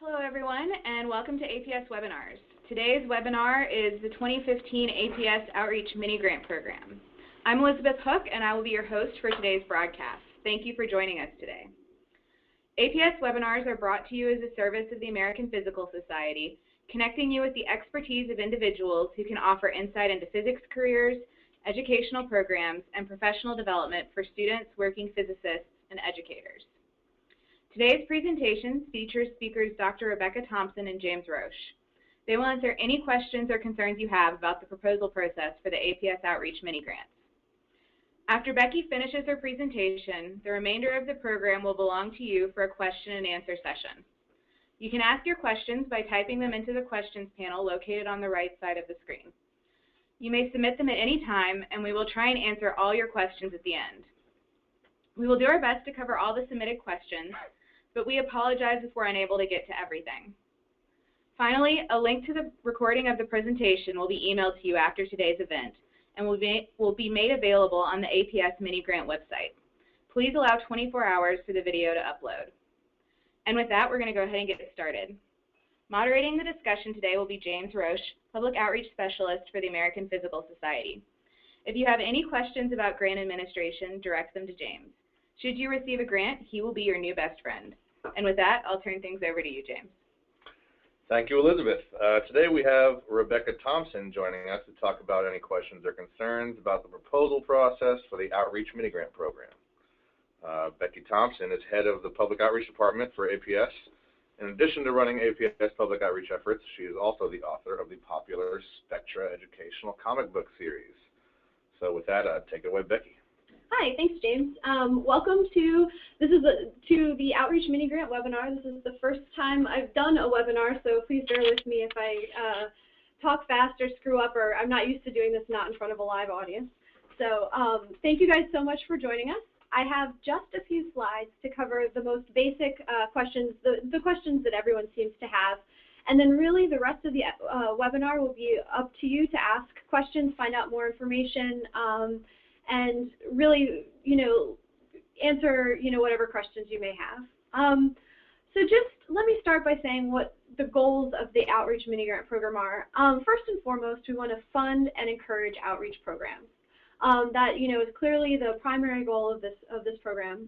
Hello everyone, and welcome to APS Webinars. Today's webinar is the 2015 APS Outreach Mini Grant Program. I'm Elizabeth Hook, and I will be your host for today's broadcast. Thank you for joining us today. APS Webinars are brought to you as a service of the American Physical Society, connecting you with the expertise of individuals who can offer insight into physics careers, educational programs, and professional development for students, working physicists, and educators. Today's presentation features speakers Dr. Rebecca Thompson and James Roche. They will answer any questions or concerns you have about the proposal process for the APS Outreach Mini Grants. After Becky finishes her presentation, the remainder of the program will belong to you for a question and answer session. You can ask your questions by typing them into the questions panel located on the right side of the screen. You may submit them at any time, and we will try and answer all your questions at the end. We will do our best to cover all the submitted questions, but we apologize if we're unable to get to everything. Finally, a link to the recording of the presentation will be emailed to you after today's event and will be made available on the APS Mini Grant website. Please allow 24 hours for the video to upload. And with that, we're going to go ahead and get started. Moderating the discussion today will be James Roche, Public Outreach Specialist for the American Physical Society. If you have any questions about grant administration, direct them to James. Should you receive a grant, he will be your new best friend. And with that, I'll turn things over to you, James. Thank you, Elizabeth. Today we have Rebecca Thompson joining us to talk about any questions or concerns about the proposal process for the Outreach Mini Grant Program. Becky Thompson is head of the Public Outreach Department for APS. In addition to running APS public outreach efforts, she is also the author of the popular Spectra educational comic book series. So with that, take it away, Becky. Hi, thanks, James. Welcome to the Outreach Mini Grant webinar. This is the first time I've done a webinar, so please bear with me if I talk fast or screw up, or I'm not used to doing this not in front of a live audience. So thank you guys so much for joining us. I have just a few slides to cover the most basic questions, the questions that everyone seems to have. And then really the rest of the webinar will be up to you to ask questions, find out more information, and really, answer, whatever questions you may have. So just let me start by saying what the goals of the Outreach Mini Grant Program are. First and foremost, we want to fund and encourage outreach programs. That is clearly the primary goal of this program.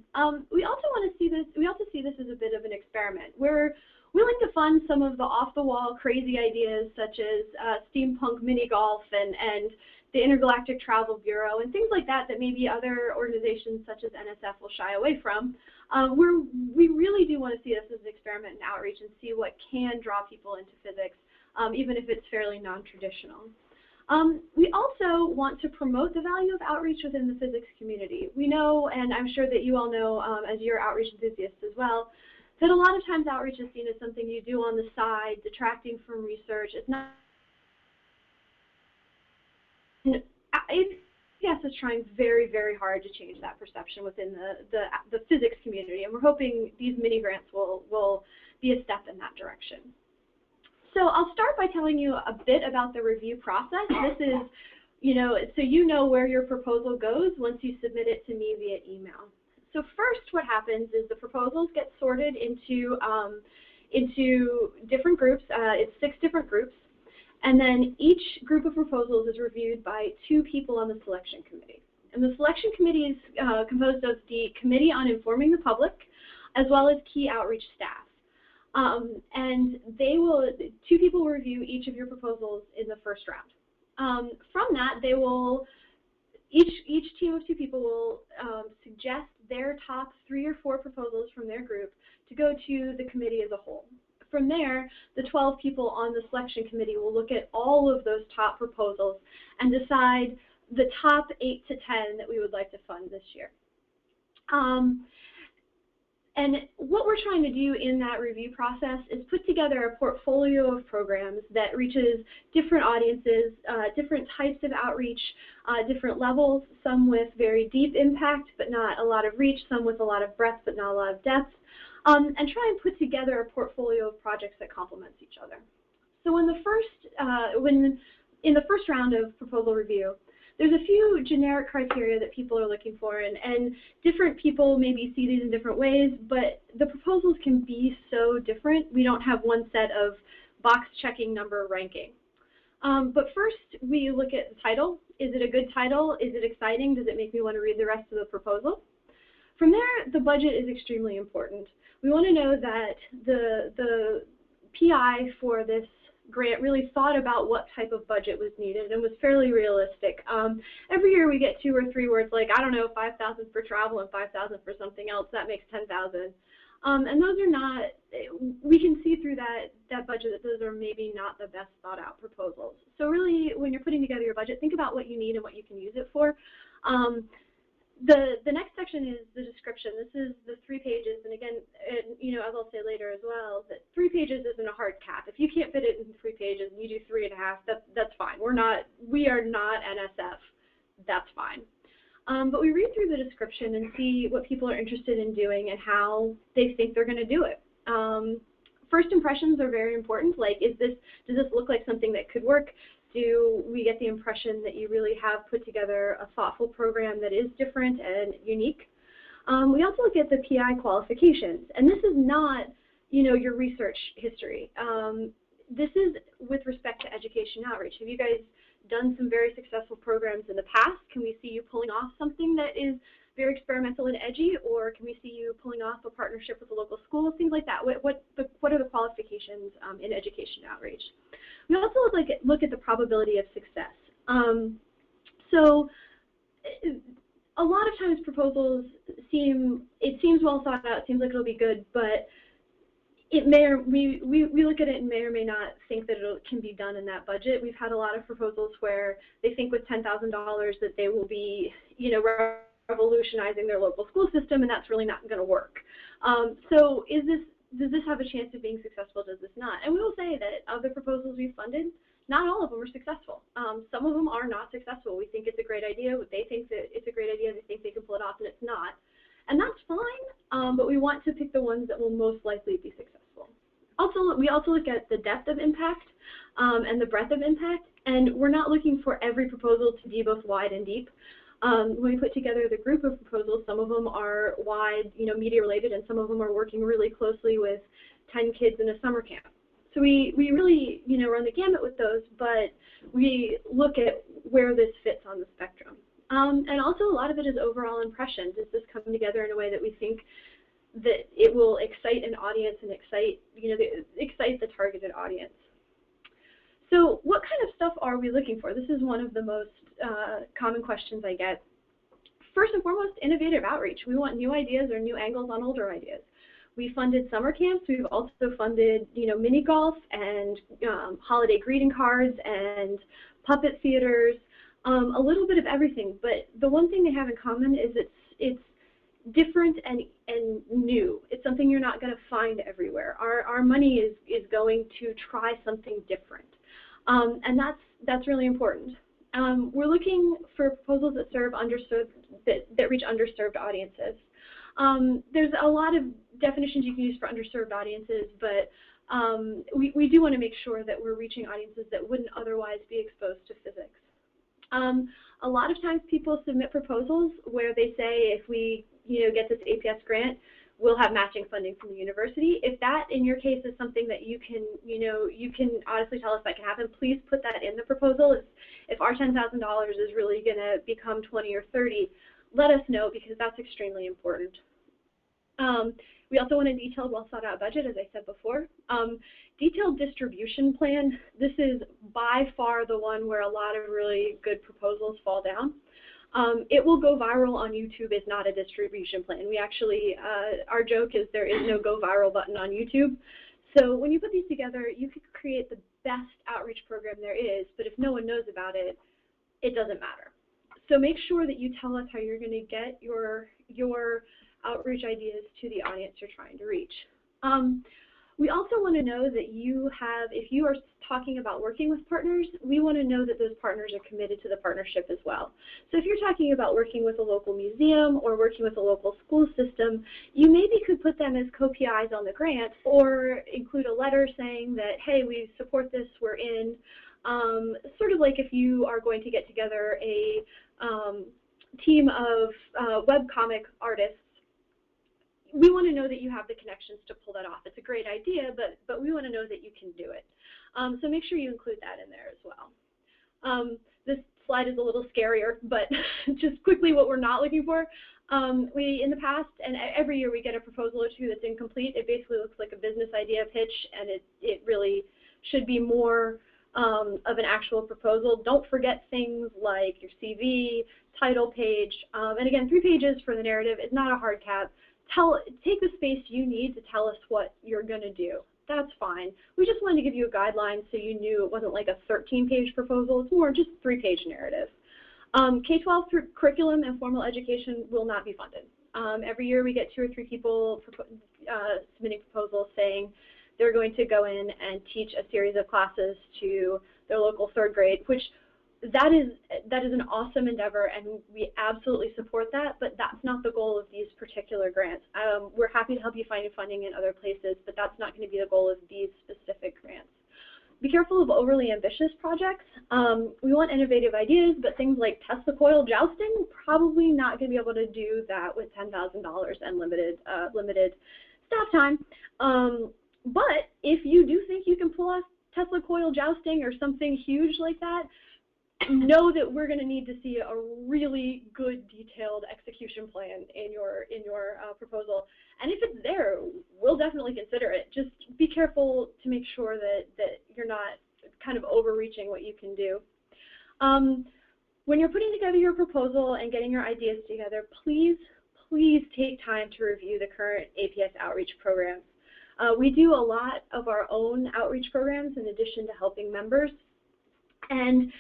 We also see this as a bit of an experiment. We're willing to fund some of the off-the-wall crazy ideas such as steampunk mini golf and the Intergalactic Travel Bureau and things like that maybe other organizations such as NSF will shy away from. We really do want to see this as an experiment in outreach and see what can draw people into physics, even if it's fairly non-traditional. We also want to promote the value of outreach within the physics community. We know, and I'm sure that you all know as you're outreach enthusiasts as well, that a lot of times outreach is seen as something you do on the side, detracting from research. It's not. APS is trying very, very hard to change that perception within the physics community, and we're hoping these mini grants will be a step in that direction. So I'll start by telling you a bit about the review process. This is, so you know where your proposal goes once you submit it to me via email. So first what happens is the proposals get sorted into different groups. It's 6 different groups. And then each group of proposals is reviewed by 2 people on the selection committee. And the selection committee is composed of the Committee on Informing the Public, as well as key outreach staff. And 2 people will review each of your proposals in the first round. From that, each team of 2 people will suggest their top 3 or 4 proposals from their group to go to the committee as a whole. From there, the 12 people on the selection committee will look at all of those top proposals and decide the top 8 to 10 that we would like to fund this year. And what we're trying to do in that review process is put together a portfolio of programs that reaches different audiences, different types of outreach, different levels, some with very deep impact but not a lot of reach, some with a lot of breadth but not a lot of depth. And try and put together a portfolio of projects that complements each other. So in the first round of proposal review, there's a few generic criteria that people are looking for, and different people maybe see these in different ways, but the proposals can be so different. We don't have one set of box checking number ranking. But first, we look at the title. Is it a good title? Is it exciting? Does it make me want to read the rest of the proposal? From there, the budget is extremely important. We want to know that the PI for this grant really thought about what type of budget was needed and was fairly realistic. Every year we get 2 or 3 words like, I don't know, 5,000 for travel and 5,000 for something else. That makes 10,000. And those are not, we can see through that budget that those are maybe not the best thought out proposals. So really, when you're putting together your budget, think about what you need and what you can use it for. The next section is the description. This is the 3 pages, and again, you know, as I'll say later as well, that 3 pages isn't a hard cap. If you can't fit it in 3 pages and you do 3.5, that's fine. We are not NSF. That's fine. But we read through the description and see what people are interested in doing and how they think they're going to do it. First impressions are very important. Like, does this look like something that could work? Do we get the impression that you really have put together a thoughtful program that is different and unique? We also look at the PI qualifications, and this is not, you know, your research history. This is with respect to education outreach. Have you guys done some very successful programs in the past? Can we see you pulling off something that is very experimental and edgy, or can we see you pulling off a partnership with a local school, things like that? What are the qualifications in education outreach? We also look at the probability of success. So a lot of times proposals seems well thought out, it seems like it'll be good, but it may or we look at it and may or may not think that it can be done in that budget. We've had a lot of proposals where they think with $10,000 that they will be, you know, revolutionizing their local school system, and that's really not going to work. So does this have a chance of being successful? Does this not? And we will say that of the proposals we've funded, not all of them are successful. Some of them are not successful. We think it's a great idea. They think that it's a great idea. They think they can pull it off, and it's not. And that's fine, but we want to pick the ones that will most likely be successful. Also, we also look at the depth of impact and the breadth of impact, and we're not looking for every proposal to be both wide and deep. When we put together the group of proposals, some of them are wide, you know, media related, and some of them are working really closely with 10 kids in a summer camp. So we really, you know, run the gamut with those, but we look at where this fits on the spectrum. And also a lot of it is overall impression. Does this come together in a way that we think that it will excite an audience and excite the targeted audience? So what kind of stuff are we looking for? This is one of the most common questions I get. First and foremost, innovative outreach. We want new ideas or new angles on older ideas. We funded summer camps. We've also funded, you know, mini golf and holiday greeting cards and puppet theaters, a little bit of everything. But the one thing they have in common is it's different and new. It's something you're not going to find everywhere. Our money is going to try something different, and that's really important. We're looking for proposals that serve that reach underserved audiences. There's a lot of definitions you can use for underserved audiences, but we do want to make sure that we're reaching audiences that wouldn't otherwise be exposed to physics. A lot of times people submit proposals where they say, if we, you know, get this APS grant, we'll have matching funding from the university. If that, in your case, is something that you can, you know, you can honestly tell us that can happen, please put that in the proposal. If our $10,000 is really going to become 20 or 30, let us know, because that's extremely important. We also want a detailed, well-thought-out budget, as I said before. Detailed distribution plan. This is by far the one where a lot of really good proposals fall down. It will go viral on YouTube is not a distribution plan. We actually, our joke is there is no go viral button on YouTube. So when you put these together, you could create the best outreach program there is, but if no one knows about it, it doesn't matter. So make sure that you tell us how you're going to get your outreach ideas to the audience you're trying to reach. We also want to know that if you are talking about working with partners, we want to know that those partners are committed to the partnership as well. So if you're talking about working with a local museum or working with a local school system, you maybe could put them as co-PIs on the grant, or include a letter saying that, hey, we support this, we're in. Sort of like if you are going to get together a team of webcomic artists, we want to know that you have the connections to pull that off. It's a great idea, but we want to know that you can do it. So make sure you include that in there as well. This slide is a little scarier, but just quickly what we're not looking for. We, in the past, and every year we get a proposal or two that's incomplete. It basically looks like a business idea pitch, and it really should be more of an actual proposal. Don't forget things like your CV, title page, and again, 3 pages for the narrative. It's not a hard cap. Take the space you need to tell us what you're going to do. That's fine. We just wanted to give you a guideline so you knew it wasn't like a 13-page proposal. It's more just a 3-page narrative. K-12 through curriculum and formal education will not be funded. Every year we get 2 or 3 people submitting proposals saying they're going to go in and teach a series of classes to their local 3rd grade, which that is an awesome endeavor, and we absolutely support that, but that's not the goal of these particular grants. We're happy to help you find funding in other places, but that's not going to be the goal of these specific grants. Be careful of overly ambitious projects. We want innovative ideas, but things like Tesla coil jousting, probably not going to be able to do that with $10,000 and limited staff time. But if you do think you can pull off Tesla coil jousting or something huge like that, know that we're going to need to see a really good detailed execution plan in your proposal. And if it's there, we'll definitely consider it. Just be careful to make sure that you're not kind of overreaching what you can do. When you're putting together your proposal and getting your ideas together, please take time to review the current APS outreach programs. We do a lot of our own outreach programs in addition to helping members. And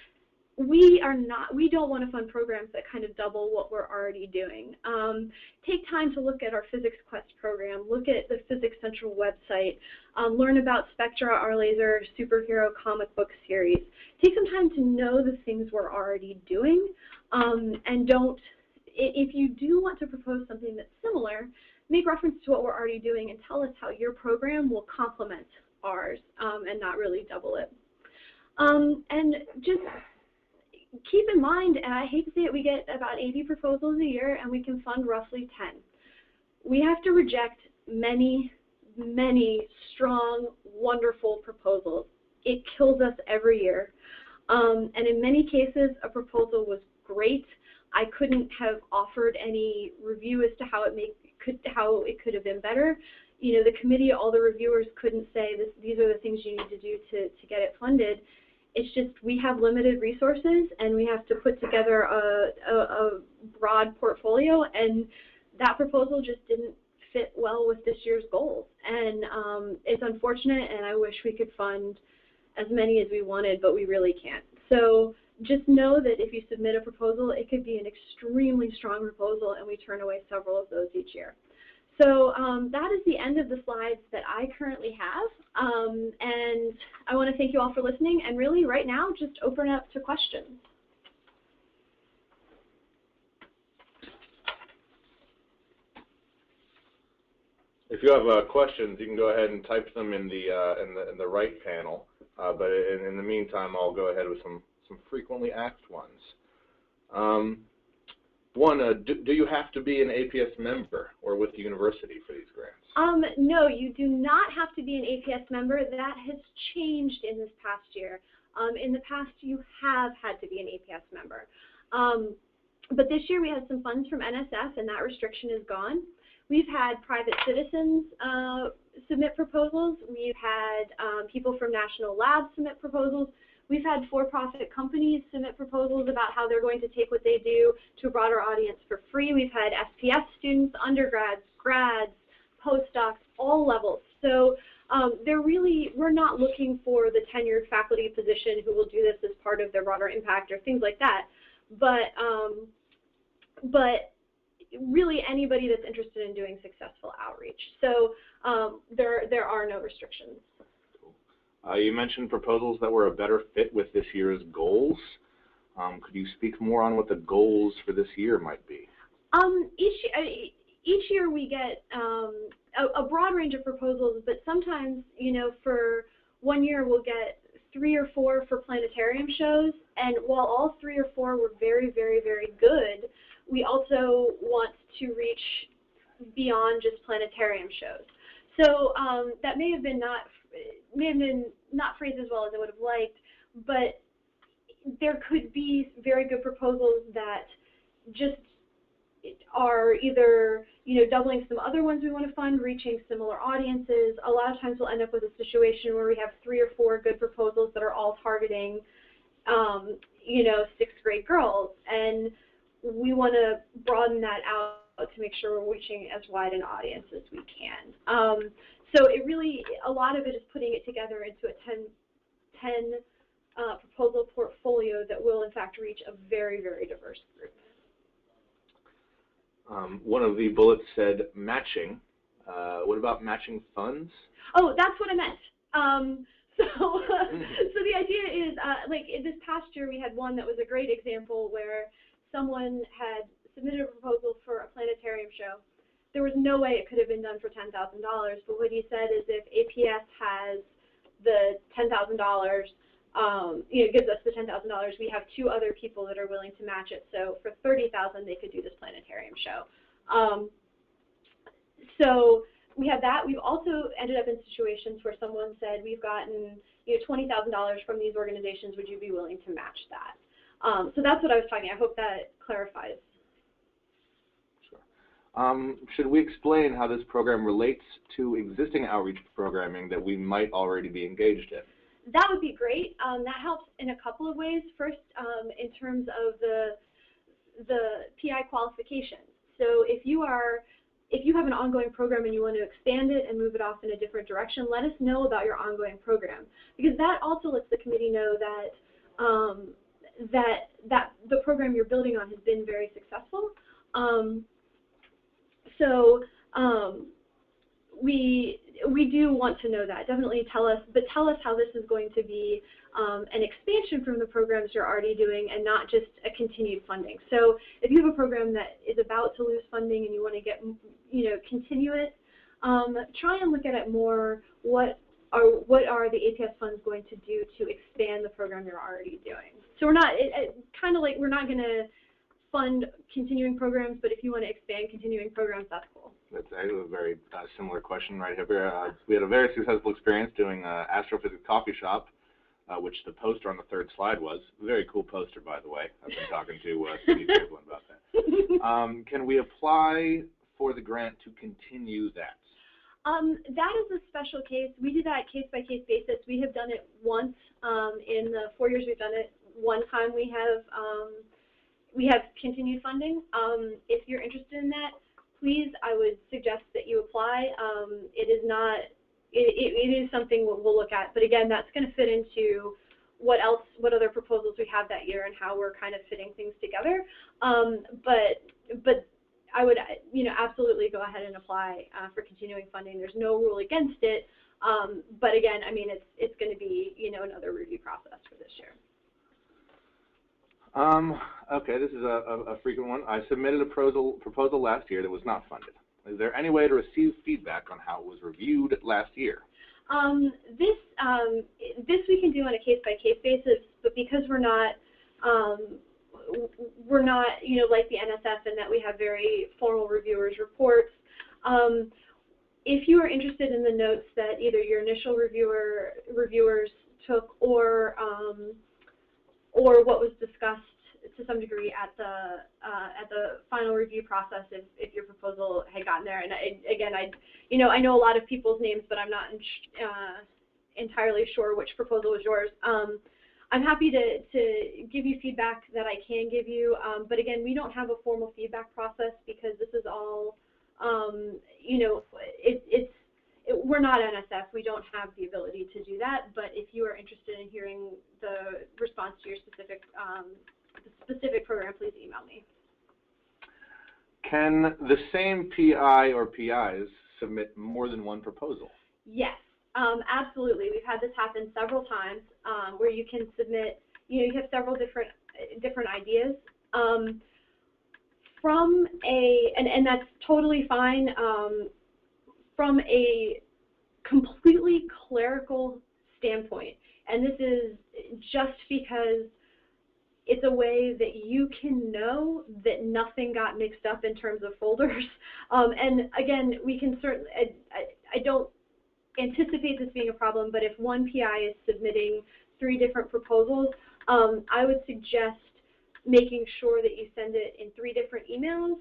we don't want to fund programs that kind of double what we're already doing. Take time to look at our Physics Quest program, look at the Physics Central website, learn about Spectra, our laser superhero comic book series. Take some time to know the things we're already doing, and if you do want to propose something that's similar, make reference to what we're already doing and tell us how your program will complement ours and not really double it. And just keep in mind, and I hate to say it, we get about 80 proposals a year and we can fund roughly 10. We have to reject many, many strong, wonderful proposals. It kills us every year. And in many cases, a proposal was great. I couldn't have offered any review as to how it could have been better. You know, the committee, all the reviewers couldn't say these are the things you need to do to get it funded. It's just we have limited resources and we have to put together a broad portfolio, and that proposal just didn't fit well with this year's goals. And it's unfortunate, and I wish we could fund as many as we wanted, but we really can't. So just know that if you submit a proposal, it could be an extremely strong proposal, and we turn away several of those each year. So that is the end of the slides that I currently have, and I want to thank you all for listening, and really right now just open it up to questions. If you have questions, you can go ahead and type them in the right panel, but in the meantime, I'll go ahead with some frequently asked ones. One, do you have to be an APS member or with the university for these grants? No, you do not have to be an APS member. That has changed in this past year. In the past, you have had to be an APS member. But this year we had some funds from NSF, and that restriction is gone. We've had private citizens submit proposals. We've had people from national labs submit proposals. We've had for-profit companies submit proposals about how they're going to take what they do to a broader audience for free. We've had SPS students, undergrads, grads, postdocs, all levels. So we're not looking for the tenured faculty position who will do this as part of their broader impact or things like that. But really anybody that's interested in doing successful outreach. So there are no restrictions. You mentioned proposals that were a better fit with this year's goals. Could you speak more on what the goals for this year might be? Each year we get a broad range of proposals, but sometimes, you know, for one year we'll get 3 or 4 for planetarium shows, and while all 3 or 4 were very, very, very good, we also want to reach beyond just planetarium shows. So that may have been not phrased as well as I would have liked, but there could be very good proposals that just are either, you know, doubling some other ones we want to fund, reaching similar audiences. A lot of times we'll end up with a situation where we have 3 or 4 good proposals that are all targeting, you know, 6th grade girls, and we want to broaden that out to make sure we're reaching as wide an audience as we can. So it really, a lot of it is putting it together into a 10 proposal portfolio that will in fact reach a very, very diverse group. One of the bullets said matching. What about matching funds? Oh, that's what I meant. So the idea is, like this past year we had one that was a great example where someone had submitted a proposal for a planetarium show. There was no way it could have been done for $10,000, but what he said is if APS has the $10,000, you know, gives us the $10,000, we have 2 other people that are willing to match it. So for $30,000, they could do this planetarium show. So we have that. We've also ended up in situations where someone said, we've gotten, you know, $20,000 from these organizations. Would you be willing to match that? So that's what I was talking. I hope that clarifies. Should we explain how this program relates to existing outreach programming that we might already be engaged in? That would be great. That helps in a couple of ways. First, in terms of the PI qualifications. So if you have an ongoing program and you want to expand it and move it off in a different direction, let us know about your ongoing program, because that also lets the committee know that that the program you're building on has been very successful. We do want to know that. Definitely tell us, but tell us how this is going to be an expansion from the programs you're already doing and not just a continued funding. So if you have a program that is about to lose funding and you want to get, you know, continue it, try and look at it more. What are the APS funds going to do to expand the program you're already doing? So we're not kind of like we're not going to fund continuing programs, but if you want to expand continuing programs, that's cool. That's a very similar question right here. We had a very successful experience doing Astrophysics Coffee Shop, which the poster on the 3rd slide was. Very cool poster, by the way. I've been talking to Steve Cleveland about that. Can we apply for the grant to continue that? That is a special case. We do that case-by-case basis. We have done it once in the 4 years we've done it. One time we have continued funding. If you're interested in that, please, I would suggest that you apply. It is something we'll look at, but again, that's going to fit into what other proposals we have that year and how we're kind of fitting things together. But I would, you know, absolutely go ahead and apply for continuing funding. There's no rule against it, but again, I mean, it's going to be, you know, another review process for this year. Okay, this is a frequent one. I submitted a proposal last year that was not funded. Is there any way to receive feedback on how it was reviewed last year? This we can do on a case-by-case basis, but because we're not, you know, like the NSF in that we have very formal reviewers' reports. If you are interested in the notes that either your initial reviewers took or what was discussed to some degree at the final review process, if your proposal had gotten there, and I know a lot of people's names, but I'm not entirely sure which proposal was yours. I'm happy to give you feedback that I can give you, but again, we don't have a formal feedback process because this is all, you know, we're not NSF. We don't have the ability to do that, but if you are interested in hearing the response to your specific program, please email me. Can the same PI or PIs submit more than one proposal? Yes, absolutely. We've had this happen several times where you can submit, you know, you have several different ideas. And that's totally fine. From a completely clerical standpoint, And this is just because it's a way that you can know that nothing got mixed up in terms of folders. And again, we can certainly, I don't anticipate this being a problem, but if one PI is submitting 3 different proposals, I would suggest making sure that you send it in 3 different emails,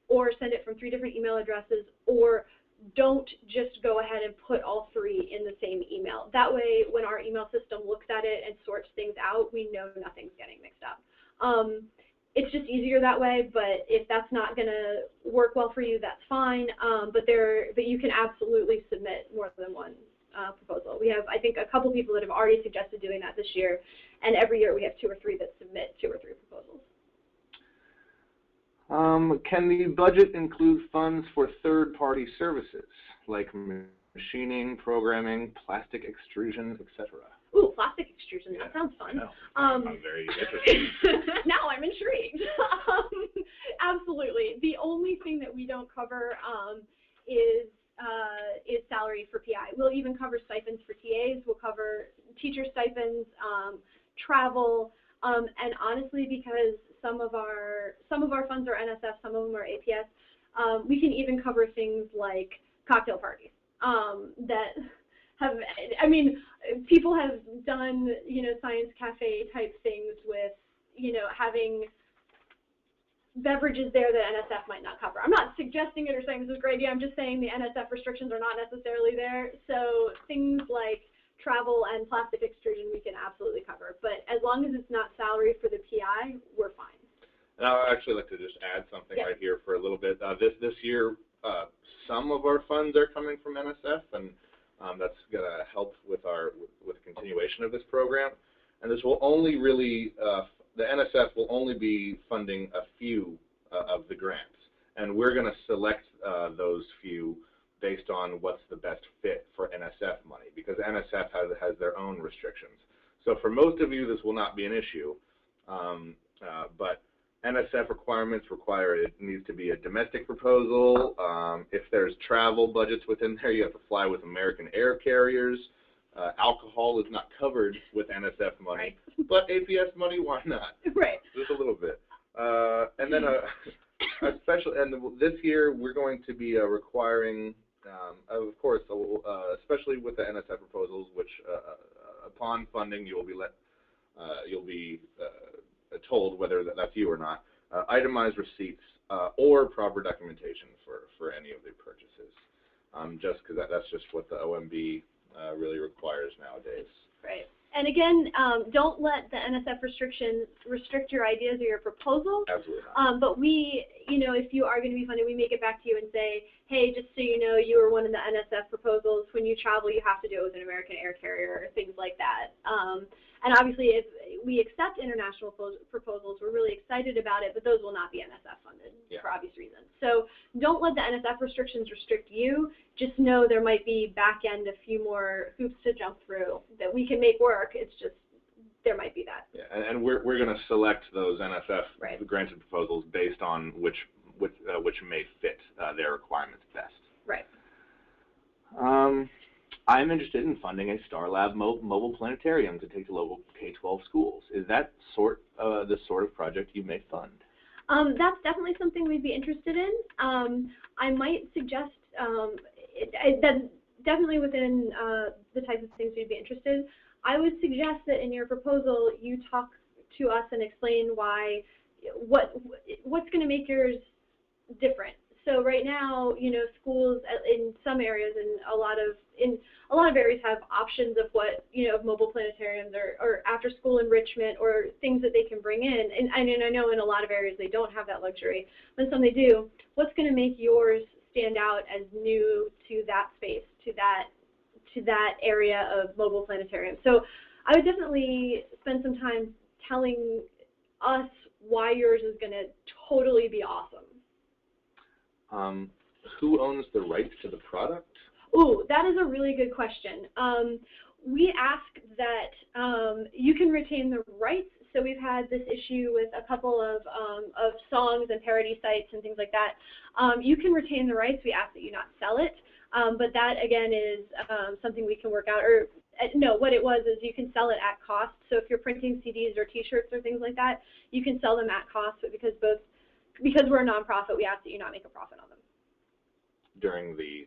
or send it from 3 different email addresses, or don't just go ahead and put all 3 in the same email. That way, when our email system looks at it and sorts things out, we know nothing's getting mixed up. It's just easier that way, but if that's not going to work well for you, that's fine. But you can absolutely submit more than one proposal. We have, I think, a couple people that have already suggested doing that this year, and every year we have 2 or 3 that submit 2 or 3 proposals. Can the budget include funds for third-party services, like machining, programming, plastic extrusion, etc.? Ooh, plastic extrusion, that sounds fun. I'm very interested. Now I'm intrigued. Absolutely. The only thing that we don't cover is salary for PI. We'll even cover stipends for TAs. We'll cover teacher stipends, travel, and honestly, because some of our funds are NSF, some of them are APS, we can even cover things like cocktail parties that have, I mean, people have done, science cafe type things with, having beverages there that NSF might not cover. I'm not suggesting it or saying this is a great idea. I'm just saying the NSF restrictions are not necessarily there. So things like travel and plastic extrusion we can absolutely cover. But as long as it's not salary for the PI, we're fine. And I'd actually like to just add something right here for a little bit. This year, some of our funds are coming from NSF, and that's going to help with with the continuation of this program. And this will only really, the NSF will only be funding a few of the grants. And we're going to select those few based on what's the best fit for NSF money, because NSF has their own restrictions. So for most of you, this will not be an issue, but NSF requirements require it needs to be a domestic proposal. If there's travel budgets within there, you have to fly with American air carriers. Alcohol is not covered with NSF money, but APS money, why not? Right. Just a little bit. And then this year we're going to be requiring, of course, especially with the NSF proposals, which upon funding you'll be told whether that's you or not, itemized receipts or proper documentation for any of the purchases, just because that's just what the OMB really requires nowadays. Right. And again, don't let the NSF restrictions restrict your ideas or your proposals. Absolutely not. But we, if you are going to be funded, we may get back to you and say, hey, just so you know, you were one of the NSF proposals. When you travel, you have to do it with an American air carrier or things like that. And obviously, if we accept international proposals, we're really excited about it, but those will not be NSF funded for obvious reasons. So don't let the NSF restrictions restrict you. Just know there might be back end a few more hoops to jump through that we can make work. It's just there might be that. Yeah, and we're going to select those NSF granted proposals based on which may fit their requirements best. Right. I'm interested in funding a Star Lab mobile planetarium to take to local K-12 schools. Is that the sort of project you may fund? That's definitely something we'd be interested in. I might suggest that's definitely within the type of things we'd be interested in. I would suggest that in your proposal you talk to us and explain what's going to make yours different. So right now, schools in some areas and a lot of areas have options of what, of mobile planetariums or after school enrichment or things that they can bring in. And I know in a lot of areas they don't have that luxury, but some they do. What's going to make yours stand out as new to that space, to that area of mobile planetarium? So I would definitely spend some time telling us why yours is going to totally be awesome. Who owns the rights to the product? Ooh, that is a really good question. We ask that you can retain the rights. So we've had this issue with a couple of songs and parody sites and things like that. You can retain the rights. We ask that you not sell it. But that, again, is something we can work out. Or no, what it was is you can sell it at cost. So if you're printing CDs or T-shirts or things like that, you can sell them at cost. But because we're a nonprofit, we ask that you not make a profit on them. During the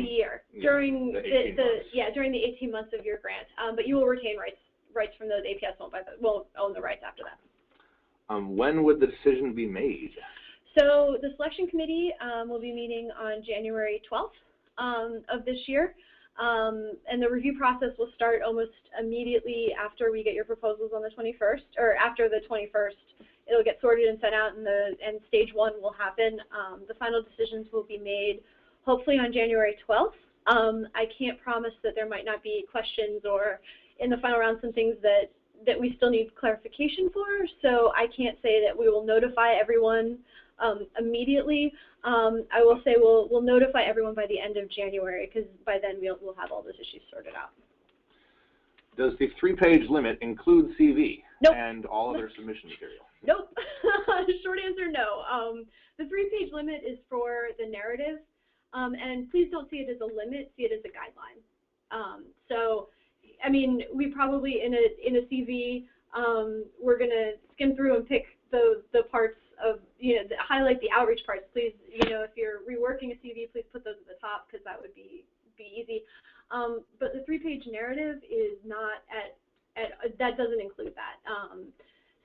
year, during the 18 months of your grant. But you will retain rights from those. APS won't own the rights after that. When would the decision be made? So the selection committee will be meeting on January 12th of this year, and the review process will start almost immediately after we get your proposals on the 21st, or after the 21st. It'll get sorted and sent out, and stage 1 will happen. The final decisions will be made hopefully on January 12th. I can't promise that there might not be questions or in the final round some things that we still need clarification for, so I can't say that we will notify everyone immediately. I will say we'll notify everyone by the end of January, because by then we'll have all those issues sorted out. Does the 3-page limit include CV Nope. and all other submission material? Nope. Short answer, no. The 3-page limit is for the narrative, and please don't see it as a limit, see it as a guideline. So, I mean, we probably in a CV, we're gonna skim through and pick the parts of, highlight the outreach parts. Please, if you're reworking a CV, please put those at the top, because that would be easy. But the 3-page narrative is not that doesn't include that.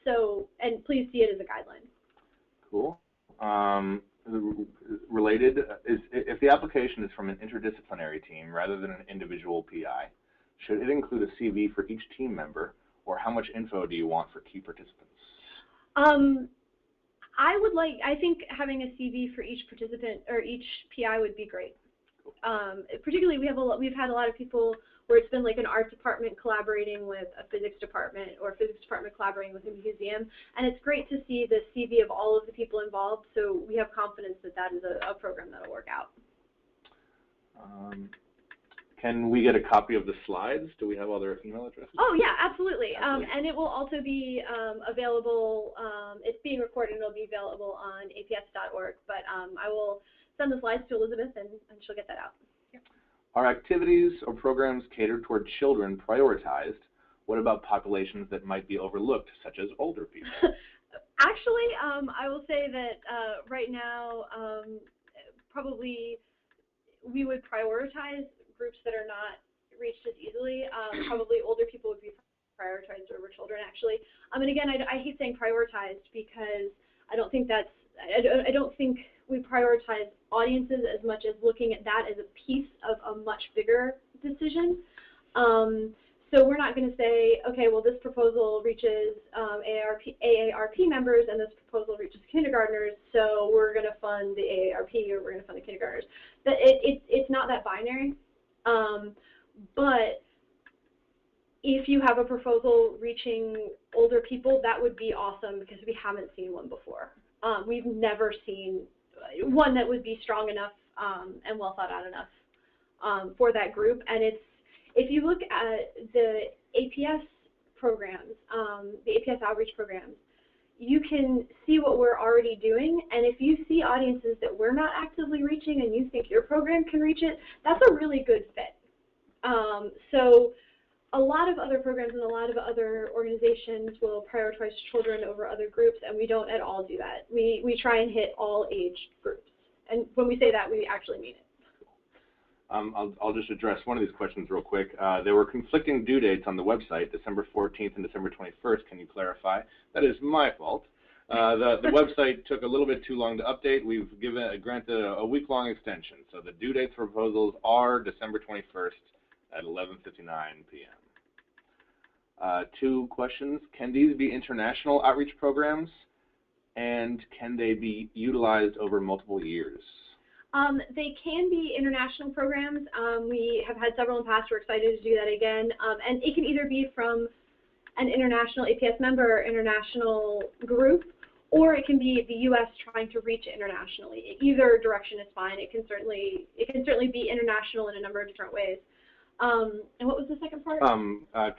So, and please see it as a guideline. Cool. Related, if the application is from an interdisciplinary team rather than an individual PI, should it include a CV for each team member, or how much info do you want for key participants? I think having a CV for each participant or each PI would be great. Particularly, we've had a lot of people where it's been like an art department collaborating with a physics department, or a physics department collaborating with a museum, and it's great to see the CV of all of the people involved, so we have confidence that that is a program that will work out. Can we get a copy of the slides? Do we have all their email addresses? Oh, yeah, absolutely. And it will also be available, it's being recorded and it'll be available on aps.org, but I will send the slides to Elizabeth and she'll get that out. Yep. Are activities or programs catered toward children prioritized? What about populations that might be overlooked, such as older people? Actually, I will say that right now, probably we would prioritize groups that are not reached as easily. Probably older people would be prioritized over children, actually. And again, I hate saying prioritized, because I don't think we prioritize audiences as much as looking at that as a piece of a much bigger decision. So we're not going to say, okay, well, this proposal reaches AARP members and this proposal reaches kindergartners, so we're going to fund the AARP or we're going to fund the kindergartners. It's not that binary. But if you have a proposal reaching older people, that would be awesome, because we haven't seen one before. We've never seen one that would be strong enough and well thought out enough for that group. And if you look at the APS programs, the APS outreach programs, you can see what we're already doing, and if you see audiences that we're not actively reaching and you think your program can reach it, that's a really good fit. So a lot of other programs and a lot of other organizations will prioritize children over other groups, and we don't at all do that. We try and hit all age groups, and when we say that, we actually mean it. I'll just address one of these questions real quick. There were conflicting due dates on the website, December 14th and December 21st. Can you clarify? That is my fault. The website took a little bit too long to update. We've granted a week-long extension. So the due dates for proposals are December 21st at 11:59 p.m. 2 questions. Can these be international outreach programs? And can they be utilized over multiple years? They can be international programs. We have had several in the past. We're excited to do that again. And it can either be from an international APS member or international group, or it can be the U.S. trying to reach internationally. Either direction is fine. It can certainly be international in a number of different ways. And what was the second part?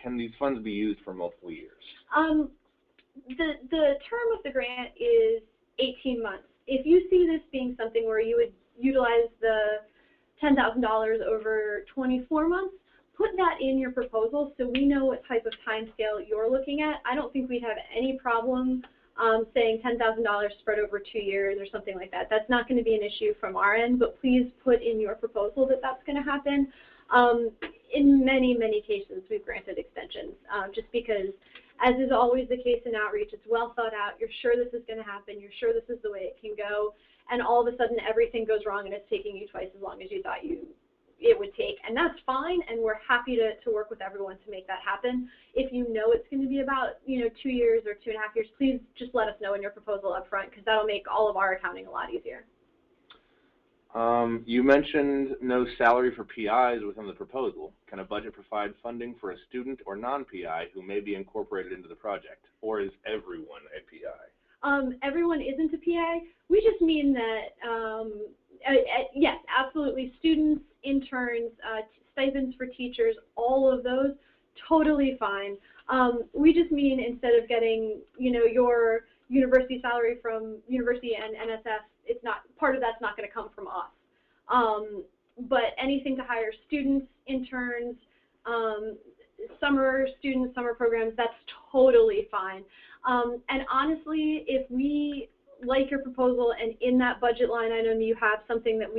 Can these funds be used for multiple years? The term of the grant is 18 months. If you see this being something where you would utilize the $10,000 over 24 months, put that in your proposal so we know what type of time scale you're looking at. I don't think we'd have any problem saying $10,000 spread over 2 years or something like that. That's not going to be an issue from our end, but please put in your proposal that that's going to happen. In many, many cases, we've granted extensions just because, as is always the case in outreach, it's well thought out. You're sure this is going to happen. You're sure this is the way it can go. And all of a sudden, everything goes wrong, and it's taking you twice as long as you thought it would take. And that's fine, and we're happy to work with everyone to make that happen. If you know it's going to be about 2 years or 2.5 years, please just let us know in your proposal up front, because that'll make all of our accounting a lot easier. You mentioned no salary for PIs within the proposal. Can a budget provide funding for a student or non-PI who may be incorporated into the project, or is everyone a PI? Everyone isn't a PI. We just mean that, yes, absolutely, students, interns, stipends for teachers, all of those, totally fine. We just mean instead of getting, your university salary from university and NSF, it's not, part of that's not going to come from us. But anything to hire students, interns, summer students, summer programs, that's totally fine. And honestly, if we like your proposal and in that budget line item you have something that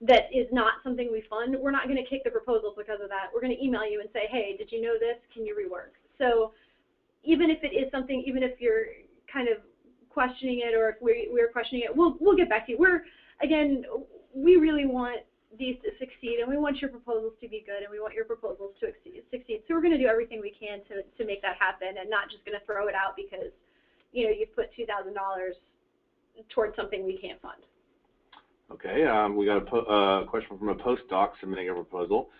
that is not something we fund, we're not going to kick the proposal because of that. We're going to email you and say, hey, did you know this? Can you rework? So even if it is something, even if you're kind of questioning it, or if we're questioning it, we'll get back to you. Again, we really want these to succeed, and we want your proposals to be good, and we want your proposals to succeed. So we're going to do everything we can to make that happen, and not just going to throw it out because you've put $2,000 towards something we can't fund. Okay, we got a question from a postdoc submitting a proposal.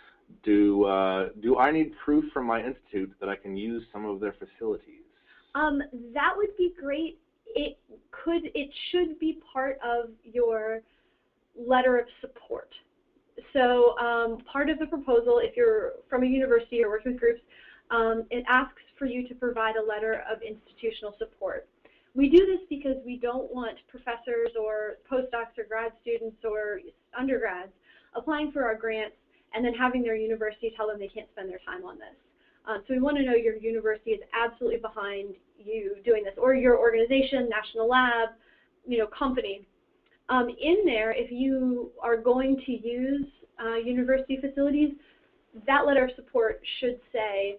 Do I need proof from my institute that I can use some of their facilities? That would be great. It should be part of your letter of support. So part of the proposal, if you're from a university or working with groups, it asks for you to provide a letter of institutional support. We do this because we don't want professors or postdocs or grad students or undergrads applying for our grants and then having their university tell them they can't spend their time on this. So we want to know your university is absolutely behind you doing this, or your organization, national lab, company. In there, if you are going to use university facilities, that letter of support should say,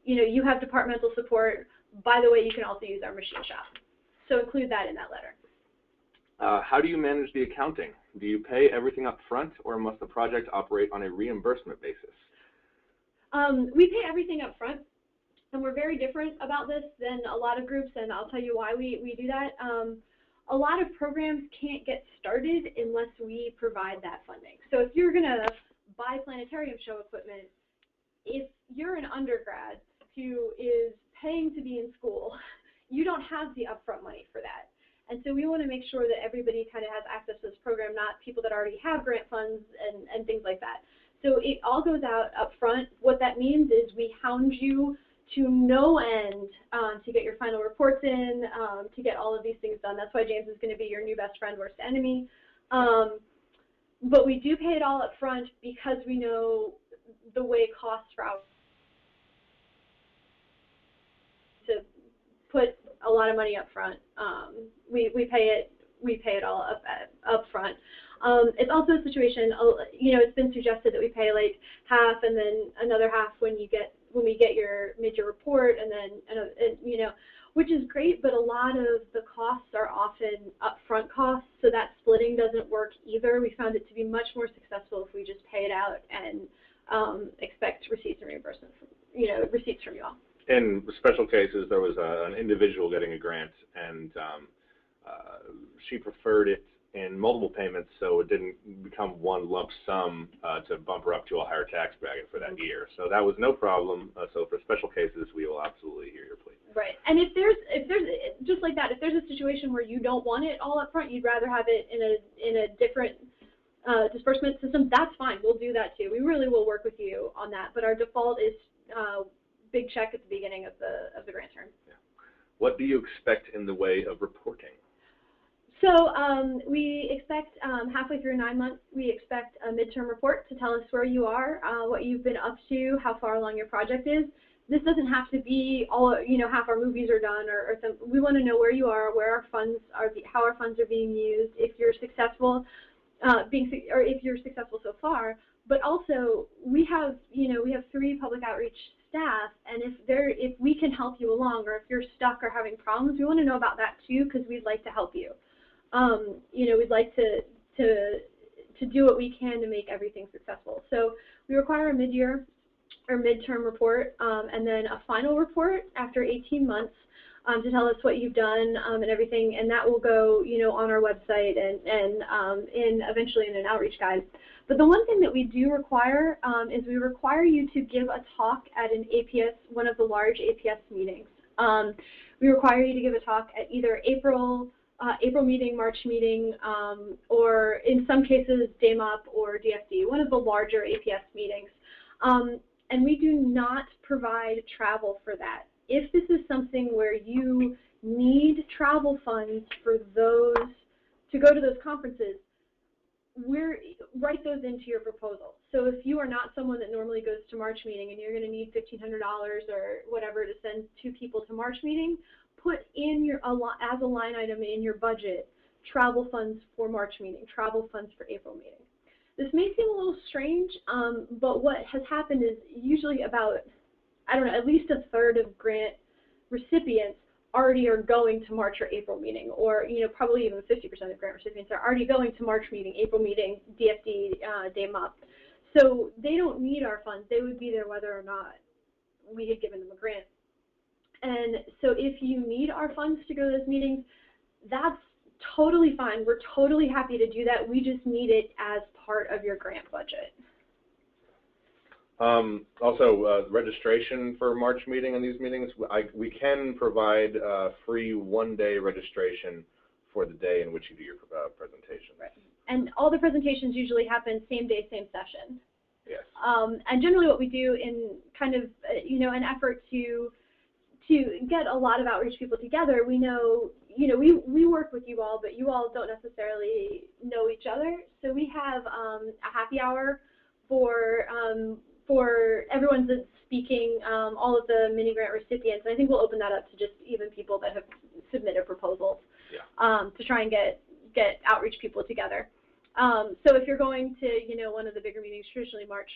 you have departmental support. By the way, you can also use our machine shop. So include that in that letter. How do you manage the accounting? Do you pay everything up front, or must the project operate on a reimbursement basis? We pay everything up front, and we're very different about this than a lot of groups, and I'll tell you why we do that. A lot of programs can't get started unless we provide that funding. So if you're going to buy planetarium show equipment, if you're an undergrad who is paying to be in school, you don't have the upfront money for that. And so we want to make sure that everybody kind of has access to this program, not people that already have grant funds and things like that. So it all goes out up front. What that means is we hound you to no end to get your final reports in, to get all of these things done. That's why James is going to be your new best friend, worst enemy. But we do pay it all up front because we know the way costs for our to put a lot of money up front. We pay it all up front. It's also a situation, it's been suggested that we pay like half and then another half when we get your mid-year report, and then which is great, but a lot of the costs are often upfront costs, so that splitting doesn't work either. We found it to be much more successful if we just pay it out and expect receipts and reimbursement from, receipts from you all. In special cases, there was an individual getting a grant, and she preferred it in multiple payments, so it didn't become one lump sum to bump her up to a higher tax bracket for that year. So that was no problem. So for special cases, we will absolutely hear your plea. Right, and if there's just like that, if there's a situation where you don't want it all up front, you'd rather have it in a different disbursement system, that's fine. We'll do that too. We really will work with you on that. But our default is big check at the beginning of the grant term. Yeah. What do you expect in the way of reporting? So we expect halfway through 9 months, we expect a midterm report to tell us where you are, what you've been up to, how far along your project is. This doesn't have to be all, half our movies are done, or we want to know where you are, where our funds are, how our funds are being used, if you're successful, or if you're successful so far. But also, we have 3 public outreach staff, and if we can help you along, or if you're stuck or having problems, we want to know about that too, because we'd like to help you. We'd like to do what we can to make everything successful. So we require a mid-year or midterm report, and then a final report after 18 months to tell us what you've done and everything, and that will go, on our website and eventually in an outreach guide. But the one thing that we do require is we require you to give a talk at an APS, one of the large APS meetings. We require you to give a talk at either April meeting, March meeting, or in some cases DAMOP or DFD, one of the larger APS meetings. And we do not provide travel for that. If this is something where you need travel funds for those, to go to those conferences, write those into your proposal. So if you are not someone that normally goes to March meeting and you're going to need $1,500 or whatever to send 2 people to March meeting, put in as a line item in your budget, travel funds for March meeting, travel funds for April meeting. This may seem a little strange, but what has happened is usually about, at least a third of grant recipients already are going to March or April meeting, or probably even 50% of grant recipients are already going to March meeting, April meeting, DFD, DAMOP. So they don't need our funds. They would be there whether or not we had given them a grant. And so if you need our funds to go to those meetings, that's totally fine. We're totally happy to do that. We just need it as part of your grant budget. Also, registration for March meeting and these meetings, we can provide free 1-day registration for the day in which you do your presentation. Right. And all the presentations usually happen same day, same session. Yes. And generally what we do in kind of, an effort to get a lot of outreach people together, we know, we work with you all, but you all don't necessarily know each other. So we have a happy hour for everyone that's speaking, all of the mini grant recipients. And I think we'll open that up to just even people that have submitted proposals, to try and get outreach people together. So if you're going to, one of the bigger meetings, traditionally March,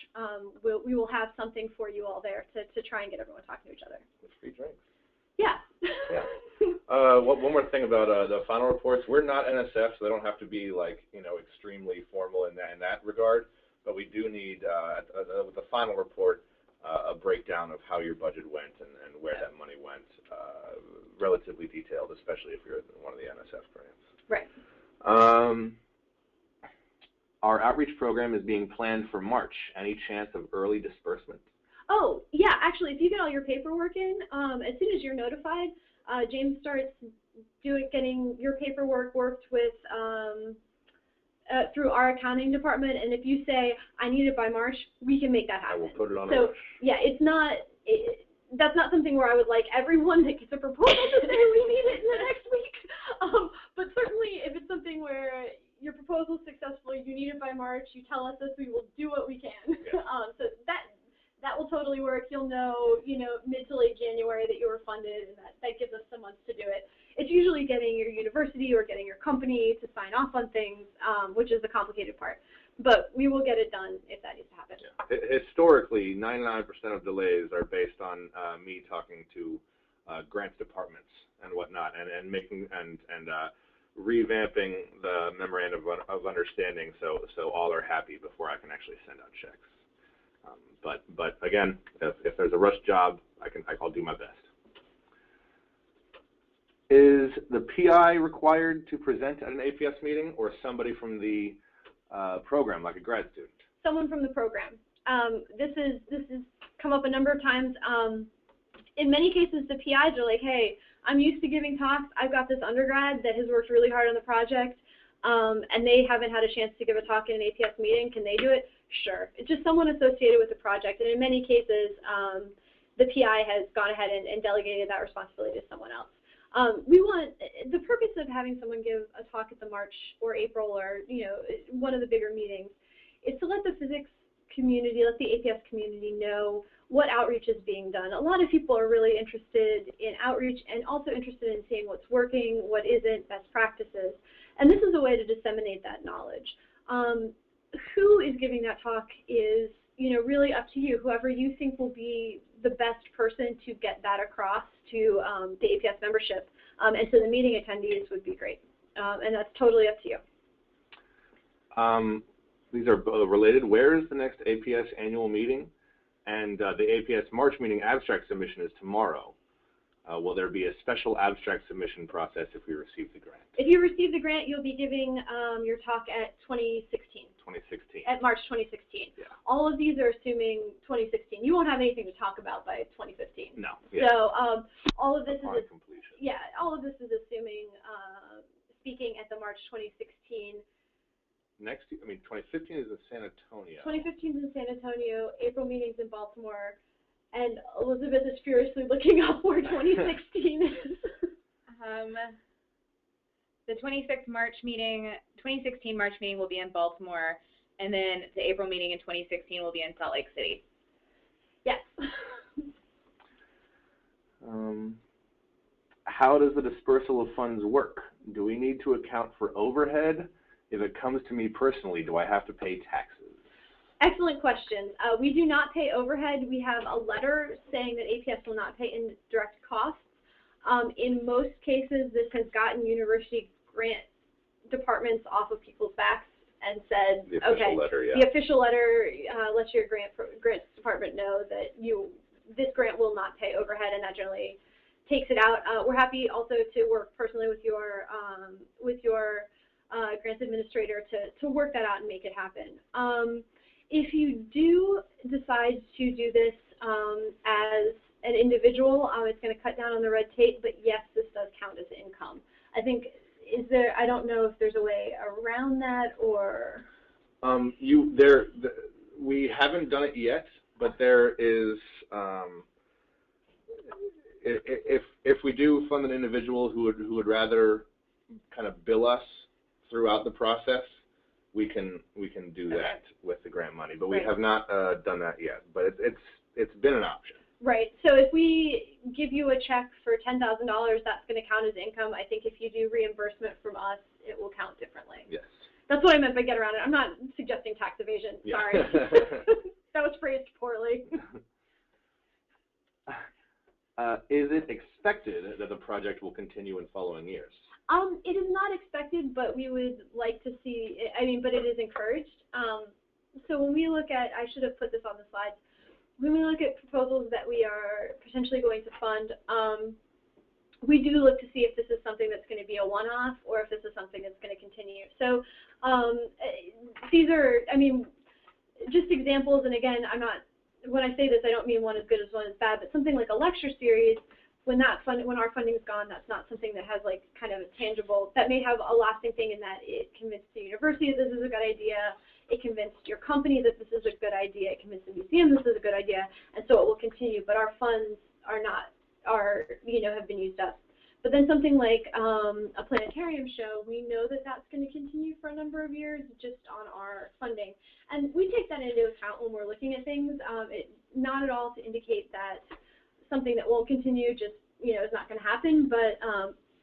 we will have something for you all there to try and get everyone talking to each other. With free drinks. Yeah. Yeah. One more thing about the final reports. We're not NSF, so they don't have to be extremely formal in that regard. But we do need, with the final report, a breakdown of how your budget went and where that money went, relatively detailed, especially if you're in one of the NSF grants. Right. Our outreach program is being planned for March. Any chance of early disbursement? Oh, yeah, actually, if you get all your paperwork in, as soon as you're notified, James starts getting your paperwork worked with through our accounting department, and if you say, I need it by March, we can make that happen. I will put it on a rush. Yeah, that's not something where I would like everyone that gets a proposal to say we need it in the next week. But certainly, if it's something where your proposal is successful, you need it by March, you tell us this, we will do what we can. Yeah. So that will totally work. You'll know, mid to late January that you were funded, and that gives us some months to do it. It's usually getting your university or getting your company to sign off on things, which is the complicated part. But we will get it done if that needs to happen. Yeah. Historically, 99% of delays are based on me talking to grants departments and whatnot, and making and revamping the memorandum of understanding so all are happy before I can actually send out checks. But again, if there's a rush job, I'll do my best. Is the PI required to present at an APS meeting, or somebody from the program, like a grad student? Someone from the program. This has come up a number of times. In many cases, the PIs are like, hey, I'm used to giving talks. I've got this undergrad that has worked really hard on the project, and they haven't had a chance to give a talk in an APS meeting. Can they do it? Sure. It's just someone associated with the project, and in many cases, the PI has gone ahead and delegated that responsibility to someone else. We want, the purpose of having someone give a talk at the March or April or, one of the bigger meetings is to let the physics community, let the APS community know what outreach is being done. A lot of people are really interested in outreach and also interested in seeing what's working, what isn't, best practices. And this is a way to disseminate that knowledge. Who is giving that talk is, really up to you. Whoever you think will be the best person to get that across to the APS membership and to the meeting attendees would be great. And that's totally up to you. These are related. Where is the next APS annual meeting? And the APS March meeting abstract submission is tomorrow. Will there be a special abstract submission process if we receive the grant? If you receive the grant, you'll be giving your talk at 2016. 2016. At March 2016. Yeah. All of these are assuming 2016. You won't have anything to talk about by 2015. No. Yeah. So all of this Upon completion. Yeah, all of this is assuming speaking at the March 2016. 2015 is in San Antonio. 2015 is in San Antonio. April meeting's in Baltimore. And Elizabeth is furiously looking up where 2016 is. The 2016 March meeting will be in Baltimore, and then the April meeting in 2016 will be in Salt Lake City. Yes. How does the dispersal of funds work? Do we need to account for overhead? If it comes to me personally, do I have to pay taxes? Excellent question. We do not pay overhead. We have a letter saying that APS will not pay indirect costs. In most cases, this has gotten university grant departments off of people's backs and said, the official okay, letter, yeah. The official letter lets your grant department know that this grant will not pay overhead, and that generally takes it out. We're happy also to work personally with your grants administrator to work that out and make it happen. If you do decide to do this as an individual, it's going to cut down on the red tape, but yes, this does count as income. I think, I don't know if there's a way around that or... we haven't done it yet, but there is, if we do fund an individual who would rather kind of bill us throughout the process, we can do that with the grant money, but we have not done that yet. But it's been an option. Right. So if we give you a check for $10,000, that's going to count as income. I think if you do reimbursement from us, it will count differently. Yes. That's what I meant by get around it. I'm not suggesting tax evasion. Yeah. Sorry. That was phrased poorly. Is it expected that the project will continue in following years? It is not expected, but we would like to see, but it is encouraged. So when we look at, I should have put this on the slides, when we look at proposals that we are potentially going to fund, we do look to see if this is something that's going to be a one-off or if this is something that's going to continue. So these are, just examples, and again, when I say this, I don't mean one is good as one is bad, but something like a lecture series, when our funding is gone, that's not something that has like kind of a tangible, that may have a lasting thing in that it convinced the university that this is a good idea, it convinced your company that this is a good idea, it convinced the museum this is a good idea, and so it will continue, but our funds have been used up. But then something like a planetarium show, we know that that's going to continue for a number of years just on our funding. And we take that into account when we're looking at things. Not at all to indicate that something that won't continue just, is not going to happen, but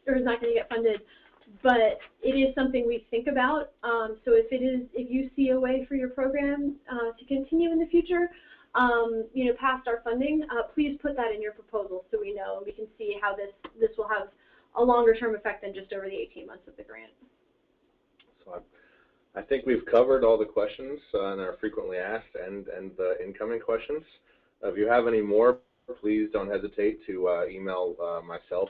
or is not going to get funded. But it is something we think about. So if you see a way for your program to continue in the future, past our funding, please put that in your proposal so we know and we can see how this will have a longer term effect than just over the 18 months of the grant. So I think we've covered all the questions and our frequently asked and the incoming questions. If you have any more, please don't hesitate to email myself